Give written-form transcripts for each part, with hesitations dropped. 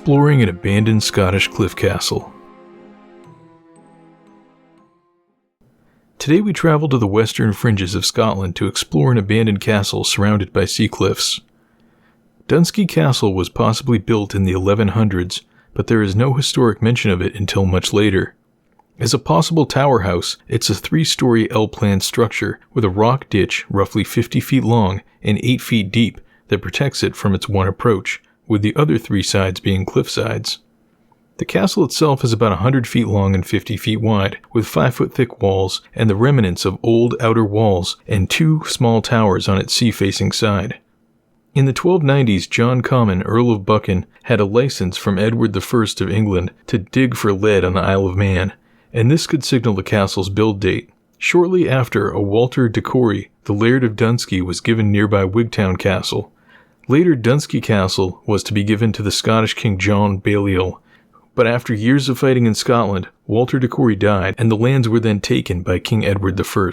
Exploring an abandoned Scottish cliff castle. Today we travel to the western fringes of Scotland to explore an abandoned castle surrounded by sea cliffs. Dunskey Castle was possibly built in the 1100s, but there is no historic mention of it until much later. As a possible tower house, it's a 3-story L-plan structure with a rock ditch roughly 50 feet long and 8 feet deep that protects it from its one approach, with the other 3 sides being cliff sides. The castle itself is about 100 feet long and 50 feet wide, with 5-foot thick walls and the remnants of old outer walls and 2 small towers on its sea-facing side. In the 1290s, John Comyn, Earl of Buchan, had a license from Edward I of England to dig for lead on the Isle of Man, and this could signal the castle's build date. Shortly after, a Walter de Cory, the Laird of Dunskey, was given nearby Wigtown Castle. Later, Dunskey Castle was to be given to the Scottish King John Balliol, but after years of fighting in Scotland, Walter de Cory died, and the lands were then taken by King Edward I.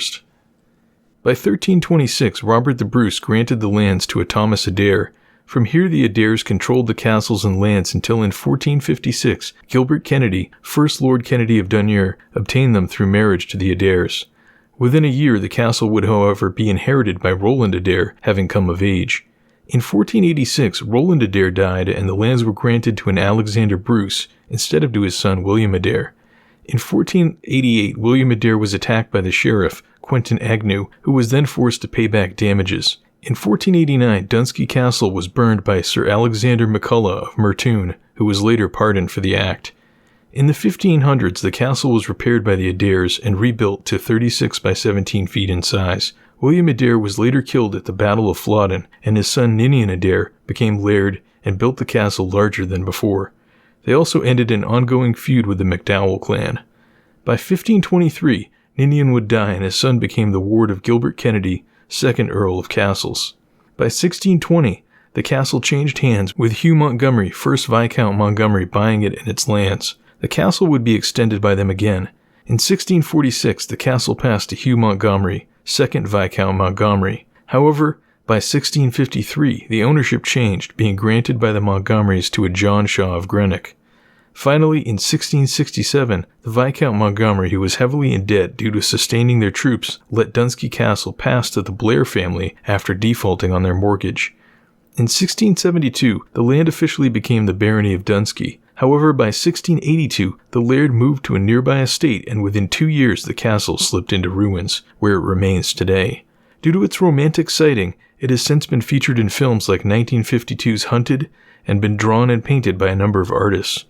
By 1326, Robert the Bruce granted the lands to a Thomas Adair. From here, the Adairs controlled the castles and lands until in 1456, Gilbert Kennedy, 1st Lord Kennedy of Dunure, obtained them through marriage to the Adairs. Within a year, the castle would, however, be inherited by Roland Adair, having come of age. In 1486, Roland Adair died and the lands were granted to an Alexander Bruce instead of to his son William Adair. In 1488, William Adair was attacked by the sheriff, Quentin Agnew, who was then forced to pay back damages. In 1489, Dunskey Castle was burned by Sir Alexander MacCulloch of Mertoun, who was later pardoned for the act. In the 1500s, the castle was repaired by the Adairs and rebuilt to 36 by 17 feet in size. William Adair was later killed at the Battle of Flodden, and his son Ninian Adair became laird and built the castle larger than before. They also ended an ongoing feud with the MacDowell clan. By 1523, Ninian would die and his son became the ward of Gilbert Kennedy, 2nd Earl of Castles. By 1620, the castle changed hands, with Hugh Montgomery, 1st Viscount Montgomery, buying it and its lands. The castle would be extended by them again. In 1646, the castle passed to Hugh Montgomery, 2nd Viscount Montgomery. However, by 1653, the ownership changed, being granted by the Montgomerys to a John Shaw of Greenock. Finally, in 1667, the Viscount Montgomery, who was heavily in debt due to sustaining their troops, let Dunskey Castle pass to the Blair family after defaulting on their mortgage. In 1672, the land officially became the Barony of Dunskey. However, by 1682, the laird moved to a nearby estate, and within 2 years the castle slipped into ruins, where it remains today. Due to its romantic setting, it has since been featured in films like 1952's Hunted and been drawn and painted by a number of artists.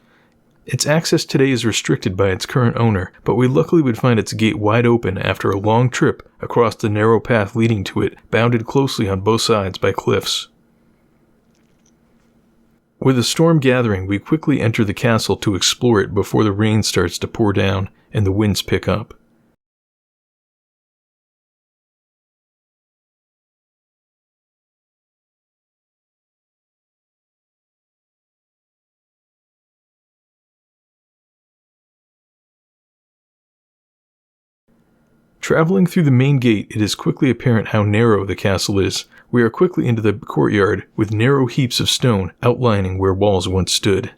Its access today is restricted by its current owner, but we luckily would find its gate wide open after a long trip across the narrow path leading to it, bounded closely on both sides by cliffs. With a storm gathering, we quickly enter the castle to explore it before the rain starts to pour down and the winds pick up. Traveling through the main gate, it is quickly apparent how narrow the castle is. We are quickly into the courtyard, with narrow heaps of stone outlining where walls once stood.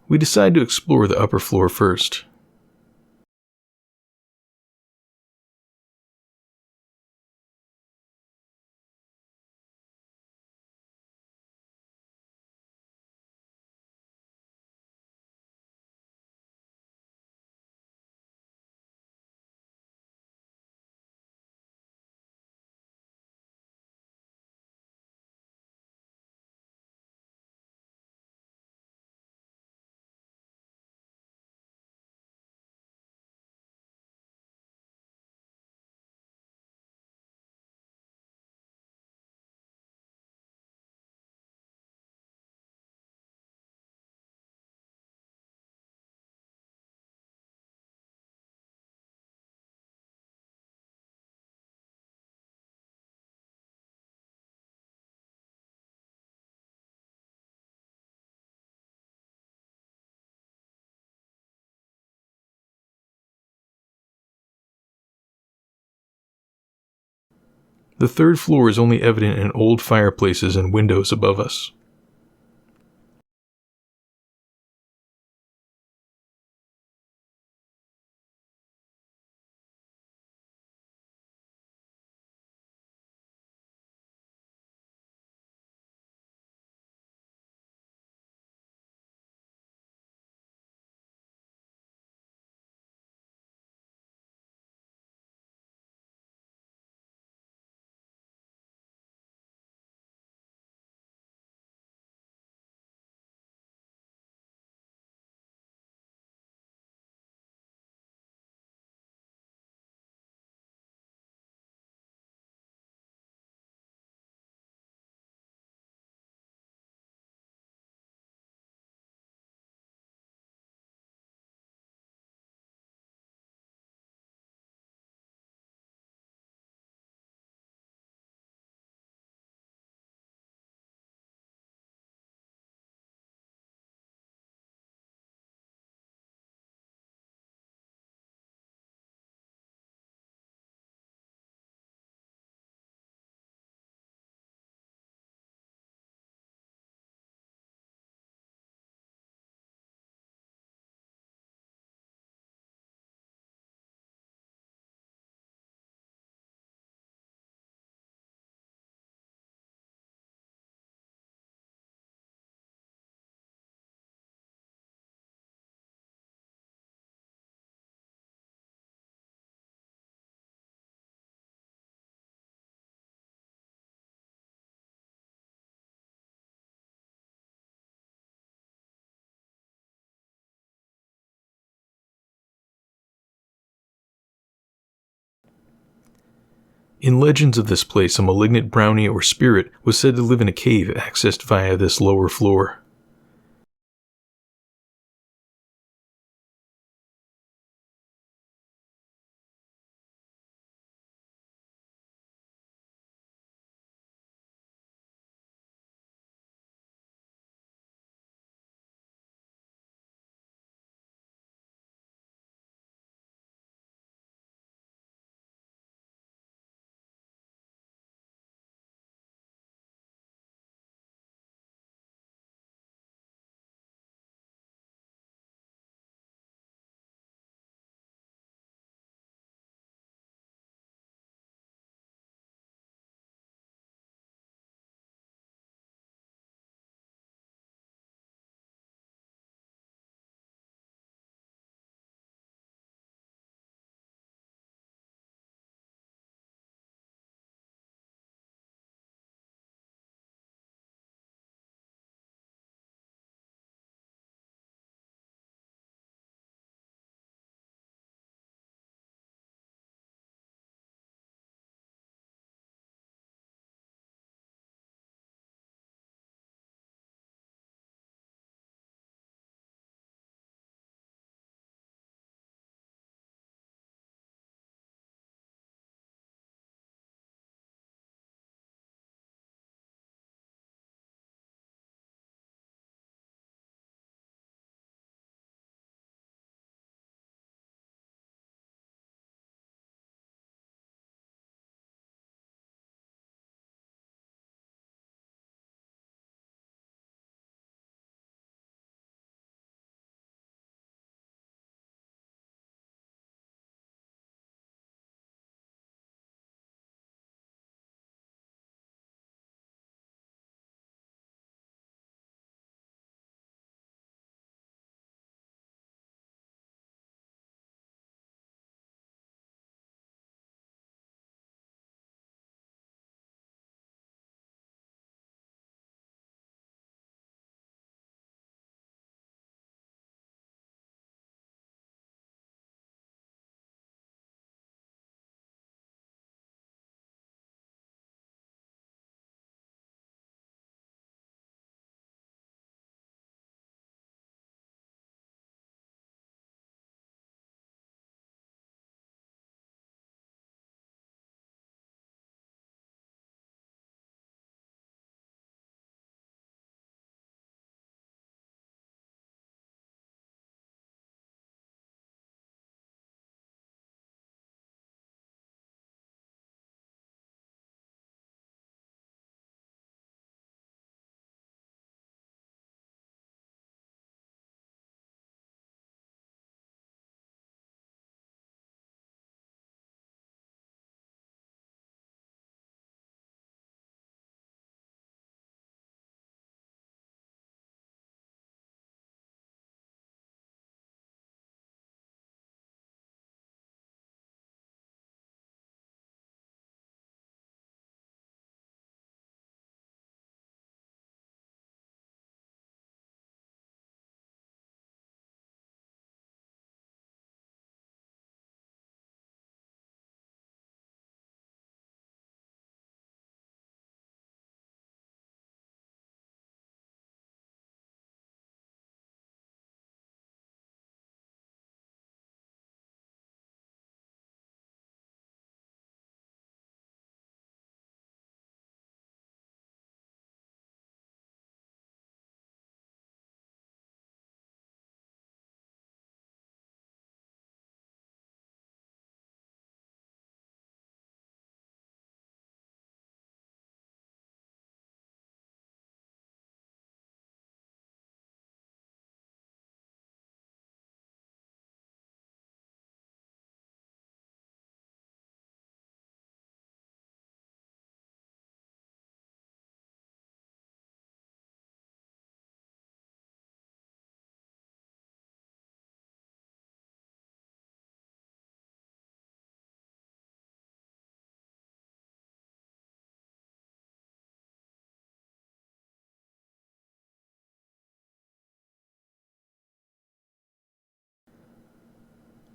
We decide to explore the upper floor first. The third floor is only evident in old fireplaces and windows above us. In legends of this place, a malignant brownie or spirit was said to live in a cave accessed via this lower floor.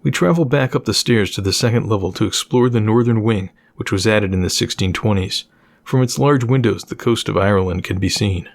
We travel back up the stairs to the second level to explore the northern wing, which was added in the 1620s. From its large windows, the coast of Ireland can be seen.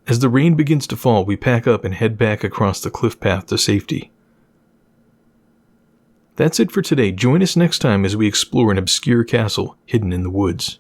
As the rain begins to fall, we pack up and head back across the cliff path to safety. That's it for today. Join us next time as we explore an obscure castle hidden in the woods.